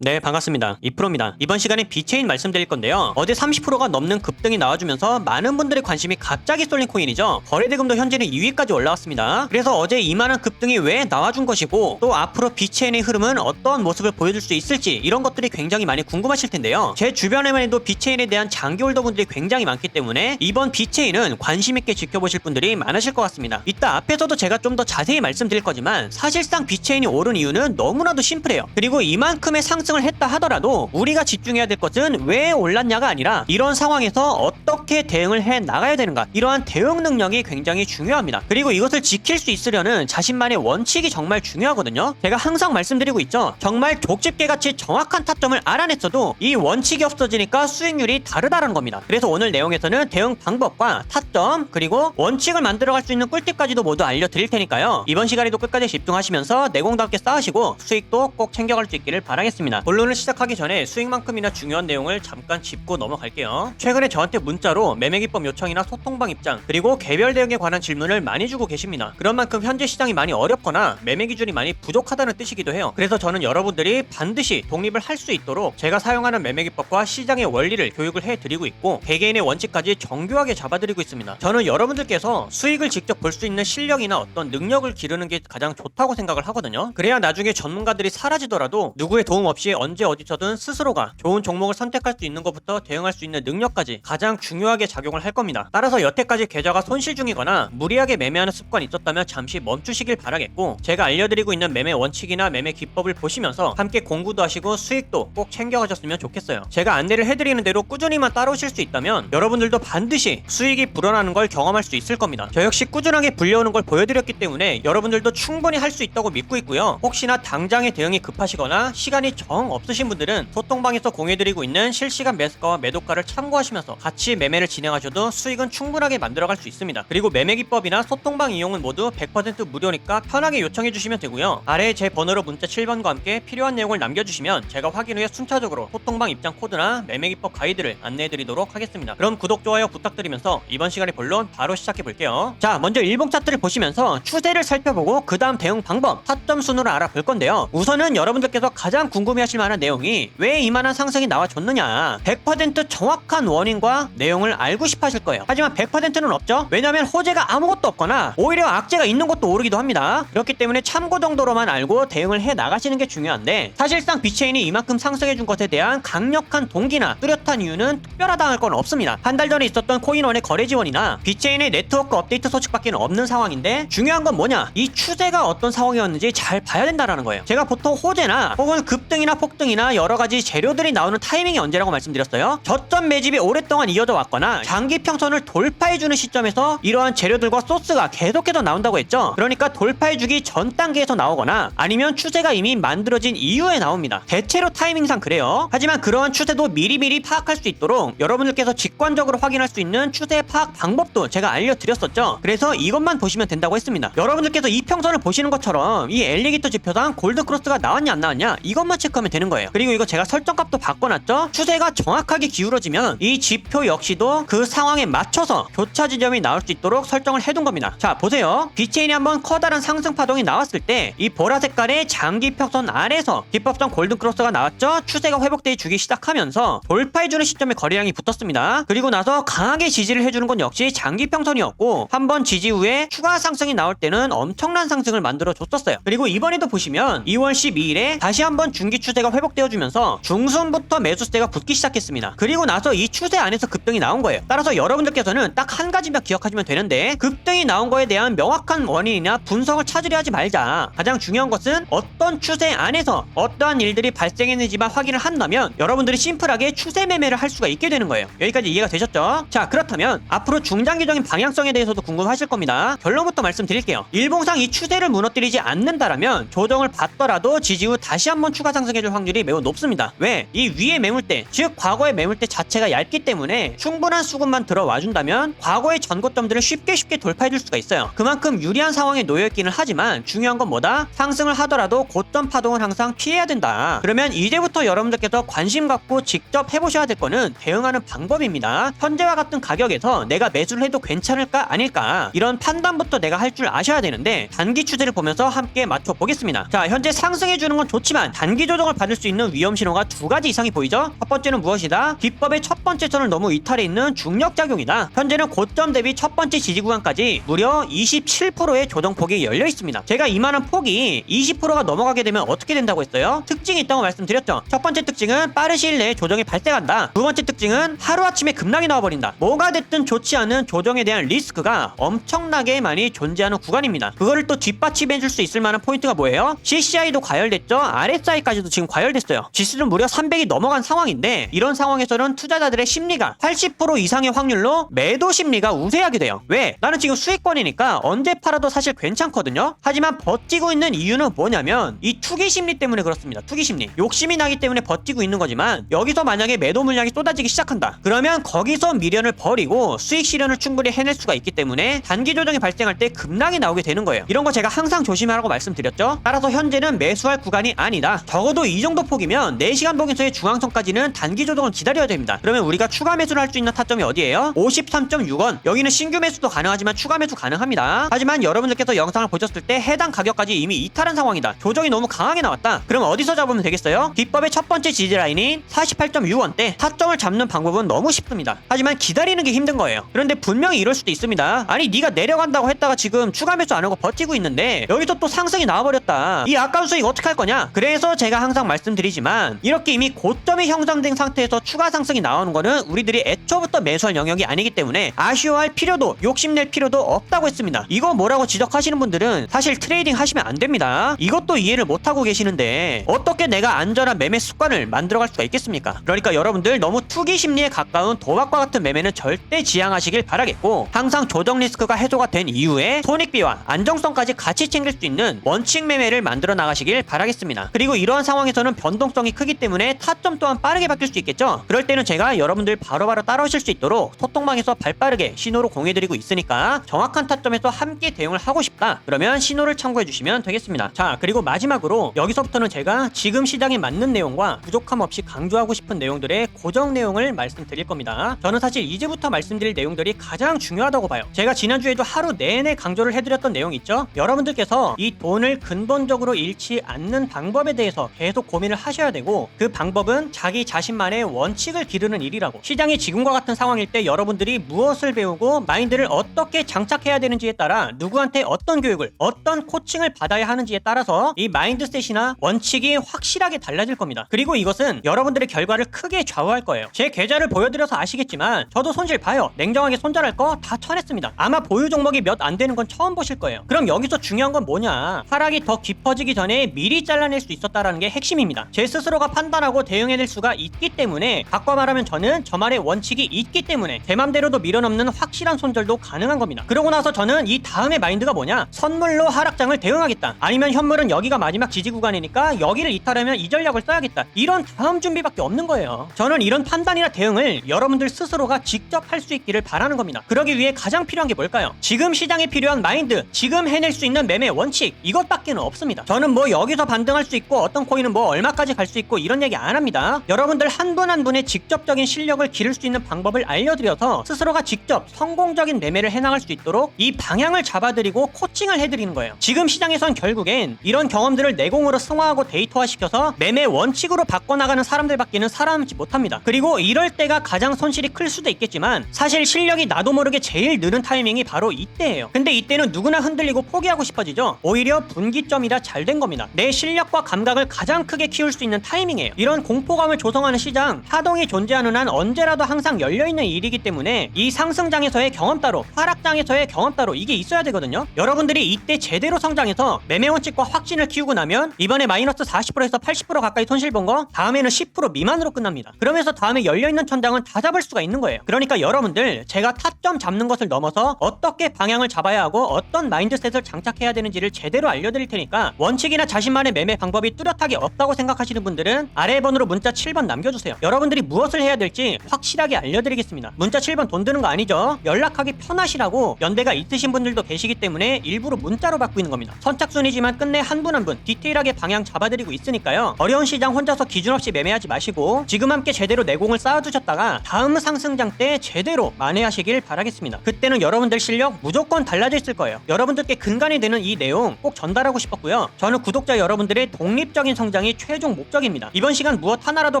네, 반갑습니다. 이프로입니다. 이번 시간에 비체인 말씀드릴 건데요. 어제 30%가 넘는 급등이 나와주면서 많은 분들의 관심이 갑자기 쏠린 코인이죠. 거래대금도 현재는 2위까지 올라왔습니다. 그래서 어제 이만한 급등이 왜 나와준 것이고 또 앞으로 비체인의 흐름은 어떤 모습을 보여줄 수 있을지 이런 것들이 굉장히 많이 궁금하실 텐데요. 제 주변에만 해도 비체인에 대한 장기 홀더분들이 굉장히 많기 때문에 이번 비체인은 관심있게 지켜보실 분들이 많으실 것 같습니다. 이따 앞에서도 제가 좀 더 자세히 말씀드릴 거지만 사실상 비체인이 오른 이유는 너무나도 심플해요. 그리고 이만큼의 상승을 했다 하더라도 우리가 집중해야 될 것은 왜 올랐냐가 아니라 이런 상황에서 어떻게 대응을 해 나가야 되는가, 이러한 대응 능력이 굉장히 중요합니다. 그리고 이것을 지킬 수 있으려는 자신만의 원칙이 정말 중요하거든요. 제가 항상 말씀드리고 있죠. 정말 족집게같이 정확한 타점을 알아냈어도 이 원칙이 없어지니까 수익률이 다르다는 겁니다. 그래서 오늘 내용에서는 대응 방법과 타점 그리고 원칙을 만들어갈 수 있는 꿀팁까지도 모두 알려드릴 테니까요. 이번 시간에도 끝까지 집중하시면서 내공답게 쌓으시고 수익도 꼭 챙겨갈 수 있기를 바라겠습니다. 본론을 시작하기 전에 수익만큼이나 중요한 내용을 잠깐 짚고 넘어갈게요. 최근에 저한테 문자로 매매기법 요청이나 소통방 입장 그리고 개별 대응에 관한 질문을 많이 주고 계십니다. 그런 만큼 현재 시장이 많이 어렵거나 매매 기준이 많이 부족하다는 뜻이기도 해요. 그래서 저는 여러분들이 반드시 독립을 할 수 있도록 제가 사용하는 매매기법과 시장의 원리를 교육을 해드리고 있고 개개인의 원칙까지 정교하게 잡아드리고 있습니다. 저는 여러분들께서 수익을 직접 볼 수 있는 실력이나 어떤 능력을 기르는 게 가장 좋다고 생각을 하거든요. 그래야 나중에 전문가들이 사라지더라도 누구의 도움 없이 언제 어디서든 스스로가 좋은 종목을 선택할 수 있는 것부터 대응할 수 있는 능력까지 가장 중요하게 작용을 할 겁니다. 따라서 여태까지 계좌가 손실 중이거나 무리하게 매매하는 습관이 있었다면 잠시 멈추시길 바라겠고 제가 알려드리고 있는 매매 원칙이나 매매 기법을 보시면서 함께 공부도 하시고 수익도 꼭 챙겨가셨으면 좋겠어요. 제가 안내를 해드리는 대로 꾸준히만 따라오실 수 있다면 여러분들도 반드시 수익이 불어나는 걸 경험할 수 있을 겁니다. 저 역시 꾸준하게 불려오는 걸 보여드렸기 때문에 여러분들도 충분히 할 수 있다고 믿고 있고요. 혹시나 당장의 대응이 급하시거나 시간이 정 없으신 분들은 소통방에서 공유해드리고 있는 실시간 매수가와 매도가를 참고하시면서 같이 매매를 진행하셔도 수익은 충분하게 만들어갈 수 있습니다. 그리고 매매 기법이나 소통방 이용은 모두 100% 무료니까 편하게 요청해주시면 되고요. 아래에 제 번호로 문자 7번과 함께 필요한 내용을 남겨주시면 제가 확인 후에 순차적으로 소통방 입장 코드나 매매 기법 가이드를 안내해드리도록 하겠습니다. 그럼 구독, 좋아요 부탁드리면서 이번 시간의 본론 바로 시작해볼게요. 자, 먼저 일봉 차트를 보시면서 추세를 살펴보고 그 다음 대응 방법, 타점 순으로 알아볼 건데요. 우선은 여러분들께서 가장 궁금해하실 만한 내용이 왜 이만한 상승이 나와줬느냐, 100% 정확한 원인과 내용을 알고 싶어 하실 거예요. 하지만 100%는 없죠. 왜냐하면 호재가 아무것도 없거나 오히려 악재가 있는 것도 오르기도 합니다. 그렇기 때문에 참고 정도로만 알고 대응을 해 나가시는 게 중요한데 사실상 비체인이 이만큼 상승해준 것에 대한 강력한 동기나 뚜렷한 이유는 특별하다 할 건 없습니다. 한 달 전에 있었던 코인원의 거래 지원이나 비체인의 네트워크 업데이트 소식밖에 없는 상황인데 중요한 건 뭐냐, 이 추세가 어떤 상황이었는지 잘 봐야 된다는 거예요. 제가 보통 호재나 혹은 급등이나 폭등이나 여러가지 재료들이 나오는 타이밍이 언제라고 말씀드렸어요? 저점 매집이 오랫동안 이어져 왔거나 장기 평선을 돌파해주는 시점에서 이러한 재료들과 소스가 계속해서 나온다고 했죠. 그러니까 돌파해주기 전 단계에서 나오거나 아니면 추세가 이미 만들어진 이후에 나옵니다. 대체로 타이밍상 그래요. 하지만 그러한 추세도 미리미리 파악할 수 있도록 여러분들께서 직관적으로 확인할 수 있는 추세 파악 방법도 제가 알려드렸었죠. 그래서 이것만 보시면 된다고 했습니다. 여러분들께서 이 평선을 보시는 것처럼 이 엘리게이터 지표상 골드크로스가 나왔냐 안 나왔냐 이것만 체크하면 되는 거예요. 그리고 이거 제가 설정값도 바꿔놨죠. 추세가 정확하게 기울어지면 이 지표 역시도 그 상황에 맞춰서 교차 지점이 나올 수 있도록 설정을 해둔 겁니다. 자, 보세요. 비체인이 한번 커다란 상승 파동이 나왔을 때 이 보라 색깔의 장기 평선 아래서 기법상 골든크로스가 나왔죠. 추세가 회복돼 주기 시작하면서 돌파해주는 시점에 거래량이 붙었습니다. 그리고 나서 강하게 지지를 해주는 건 역시 장기 평선이었고 한번 지지 후에 추가 상승이 나올 때는 엄청난 상승을 만들어 줬었어요. 그리고 이번에도 보시면 2월 12일에 다시 한번 중기 추세가 회복되어주면서 중순부터 매수세가 붙기 시작했습니다. 그리고 나서 이 추세 안에서 급등이 나온 거예요. 따라서 여러분들께서는 딱 한 가지만 기억하시면 되는데 급등이 나온 거에 대한 명확한 원인이나 분석을 찾으려 하지 말자. 가장 중요한 것은 어떤 추세 안에서 어떠한 일들이 발생했는지만 확인을 한다면 여러분들이 심플하게 추세 매매를 할 수가 있게 되는 거예요. 여기까지 이해가 되셨죠? 자, 그렇다면 앞으로 중장기적인 방향성에 대해서도 궁금하실 겁니다. 결론부터 말씀드릴게요. 일봉상 이 추세를 무너뜨리지 않는다라면 조정을 받더라도 지지 후 다시 한번 추가 상승해줄 확률이 매우 높습니다. 왜? 이 위의 매물대, 즉 과거의 매물대 자체가 얇기 때문에 충분한 수급만 들어와준다면 과거의 전고점들을 쉽게 돌파해줄 수가 있어요. 그만큼 유리한 상황에 놓여있기는 하지만 중요한 건 뭐다? 상승을 하더라도 고점 파동을 항상 피해야 된다. 그러면 이제부터 여러분들께서 관심 갖고 직접 해보셔야 될 거는 대응하는 방법입니다. 현재와 같은 가격에서 내가 매수를 해도 괜찮을까 아닐까 이런 판단부터 내가 할 줄 아셔야 되는데 단기 추세를 보면서 함께 맞춰보겠습니다. 자, 현재 상승해주는 건 좋지만 단기 조정을 조정을 받을 수 있는 위험 신호가 두 가지 이상이 보이죠? 첫 번째는 무엇이다? 기법의 첫 번째 선을 너무 이탈해 있는 중력작용이다. 현재는 고점 대비 첫 번째 지지 구간까지 무려 27%의 조정폭이 열려 있습니다. 제가 이만한 폭이 20%가 넘어가게 되면 어떻게 된다고 했어요? 특징이 있다고 말씀드렸죠. 첫 번째 특징은 빠른 시일 내에 조정이 발생한다. 두 번째 특징은 하루아침에 급락이 나와버린다. 뭐가 됐든 좋지 않은 조정에 대한 리스크가 엄청나게 많이 존재하는 구간입니다. 그거를 또 뒷받침해줄 수 있을 만한 포인트가 뭐예요? CCI도 과열됐죠. RSI까지도 지금 과열됐어요. 지수는 무려 300이 넘어간 상황인데 이런 상황에서는 투자자들의 심리가 80% 이상의 확률로 매도 심리가 우세하게 돼요. 왜? 나는 지금 수익권이니까 언제 팔아도 사실 괜찮거든요. 하지만 버티고 있는 이유는 뭐냐면 이 투기 심리 때문에 그렇습니다. 투기 심리. 욕심이 나기 때문에 버티고 있는 거지만 여기서 만약에 매도 물량이 쏟아지기 시작한다. 그러면 거기서 미련을 버리고 수익 실현을 충분히 해낼 수가 있기 때문에 단기 조정이 발생할 때 급락이 나오게 되는 거예요. 이런 거 제가 항상 조심하라고 말씀드렸죠. 따라서 현재는 매수할 구간이 아니다. 적어도 이 정도 폭이면 4시간 보기서의 중앙선까지는 단기 조정을 기다려야 됩니다. 그러면 우리가 추가 매수를 할 수 있는 타점이 어디예요? 53.6원. 여기는 신규 매수도 가능하지만 추가 매수 가능합니다. 하지만 여러분들께서 영상을 보셨을 때 해당 가격까지 이미 이탈한 상황이다. 조정이 너무 강하게 나왔다. 그럼 어디서 잡으면 되겠어요? 기법의 첫 번째 지지 라인인 48.6원대 타점을 잡는 방법은 너무 쉽습니다. 하지만 기다리는 게 힘든 거예요. 그런데 분명히 이럴 수도 있습니다. 아니 네가 내려간다고 했다가 지금 추가 매수 안 하고 버티고 있는데 여기서 또 상승이 나와버렸다. 이 아까운 수익 어떻게 할 거냐? 그래서 제가 항상 말씀드리지만 이렇게 이미 고점이 형성된 상태에서 추가 상승이 나오는 거는 우리들이 애초부터 매수할 영역이 아니기 때문에 아쉬워할 필요도 욕심낼 필요도 없다고 했습니다. 이거 뭐라고 지적하시는 분들은 사실 트레이딩 하시면 안 됩니다. 이것도 이해를 못하고 계시는데 어떻게 내가 안전한 매매 습관을 만들어갈 수가 있겠습니까? 그러니까 여러분들 너무 투기 심리에 가까운 도박과 같은 매매는 절대 지양하시길 바라겠고 항상 조정 리스크가 해소가 된 이후에 손익비와 안정성까지 같이 챙길 수 있는 원칙 매매를 만들어 나가시길 바라겠습니다. 그리고 이러한 상황에서는 변동성이 크기 때문에 타점 또한 빠르게 바뀔 수 있겠죠. 그럴 때는 제가 여러분들 바로바로 따라오실 수 있도록 소통방에서 발빠르게 신호로 공유해드리고 있으니까 정확한 타점에서 함께 대응을 하고 싶다. 그러면 신호를 참고해 주시면 되겠습니다. 자, 그리고 마지막으로 여기서부터는 제가 지금 시장에 맞는 내용과 부족함 없이 강조하고 싶은 내용들의 고정 내용을 말씀드릴 겁니다. 저는 사실 이제부터 말씀드릴 내용들이 가장 중요하다고 봐요. 제가 지난주에도 하루 내내 강조를 해드렸던 내용 있죠? 여러분들께서 이 돈을 근본적으로 잃지 않는 방법에 대해서 계속 고민을 하셔야 되고 그 방법은 자기 자신만의 원칙을 기르는 일이라고. 시장이 지금과 같은 상황일 때 여러분들이 무엇을 배우고 마인드를 어떻게 장착해야 되는지에 따라 누구한테 어떤 교육을 어떤 코칭을 받아야 하는지에 따라서 이 마인드셋이나 원칙이 확실하게 달라질 겁니다. 그리고 이것은 여러분들의 결과를 크게 좌우할 거예요. 제 계좌를 보여드려서 아시겠지만 저도 손실 봐요. 냉정하게 손절할 거 다 쳐냈습니다. 아마 보유 종목이 몇 안 되는 건 처음 보실 거예요. 그럼 여기서 중요한 건 뭐냐? 하락이 더 깊어지기 전에 미리 잘라낼 수 있었다라는 게 핵심입니다. 제 스스로가 판단하고 대응해낼 수가 있기 때문에 바꿔 말하면 저는 저만의 원칙이 있기 때문에 제 맘대로도 밀어넘는 확실한 손절도 가능한 겁니다. 그러고 나서 저는 이 다음에 마인드가 뭐냐? 선물로 하락장을 대응하겠다. 아니면 현물은 여기가 마지막 지지 구간이니까 여기를 이탈하면 이 전략을 써야겠다. 이런 다음 준비밖에 없는 거예요. 저는 이런 판단이나 대응을 여러분들 스스로가 직접 할 수 있기를 바라는 겁니다. 그러기 위해 가장 필요한 게 뭘까요? 지금 시장에 필요한 마인드, 지금 해낼 수 있는 매매 원칙, 이것밖에는 없습니다. 저는 뭐 여기서 반등할 수 있고 어떤 코인은 뭐 얼마까지 갈 수 있고 이런 얘기 안 합니다. 여러분들 한 분 한 분의 직접적인 실력을 기를 수 있는 방법을 알려드려서 스스로가 직접 성공적인 매매를 해나갈 수 있도록 이 방향을 잡아드리고 코칭을 해드리는 거예요. 지금 시장에선 결국엔 이런 경험들을 내공으로 승화하고 데이터화시켜서 매매 원칙으로 바꿔나가는 사람들밖에는 살아남지 못합니다. 그리고 이럴 때가 가장 손실이 클 수도 있겠지만 사실 실력이 나도 모르게 제일 느는 타이밍이 바로 이때예요. 근데 이때는 누구나 흔들리고 포기하고 싶어지죠. 오히려 분기점이라 잘 된 겁니다. 내 실력과 감각을 가장 크게 키울 수 있는 타이밍이에요. 이런 공포감을 조성하는 시장, 파동이 존재하는 한 언제라도 항상 열려있는 일이기 때문에 이 상승장에서의 경험 따로, 하락장에서의 경험 따로 이게 있어야 되거든요. 여러분들이 이때 제대로 성장해서 매매 원칙과 확신을 키우고 나면 이번에 마이너스 40%에서 80% 가까이 손실 본 거 다음에는 10% 미만으로 끝납니다. 그러면서 다음에 열려있는 천장은 다 잡을 수가 있는 거예요. 그러니까 여러분들 제가 타점 잡는 것을 넘어서 어떻게 방향을 잡아야 하고 어떤 마인드셋을 장착해야 되는지를 제대로 알려드릴 테니까 원칙이나 자신만의 매매 방법이 뚜렷하게 없다고 생각하시는 분들은 아래 번호로 문자 7번 남겨주세요. 여러분들이 무엇을 해야 될지 확실하게 알려드리겠습니다. 문자 7번 돈 드는 거 아니죠? 연락하기 편하시라고 연대가 있으신 분들도 계시기 때문에 일부러 문자로 받고 있는 겁니다. 선착순이지만 끝내 한 분 한 분 디테일하게 방향 잡아드리고 있으니까요. 어려운 시장 혼자서 기준 없이 매매하지 마시고 지금 함께 제대로 내공을 쌓아두셨다가 다음 상승장 때 제대로 만회하시길 바라겠습니다. 그때는 여러분들 실력 무조건 달라져 있을 거예요. 여러분들께 근간이 되는 이 내용 꼭 전달하고 싶었고요. 저는 구독자 여러분들의 독립적인 성장 성장이 최종 목적입니다. 이번 시간 무엇 하나라도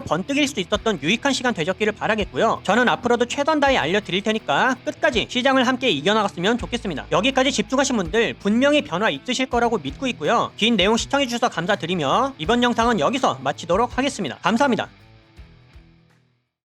번뜩일 수 있었던 유익한 시간 되셨기를 바라겠고요. 저는 앞으로도 최선 다해 알려드릴 테니까 끝까지 시장을 함께 이겨나갔으면 좋겠습니다. 여기까지 집중하신 분들 분명히 변화 있으실 거라고 믿고 있고요. 긴 내용 시청해주셔서 감사드리며 이번 영상은 여기서 마치도록 하겠습니다. 감사합니다.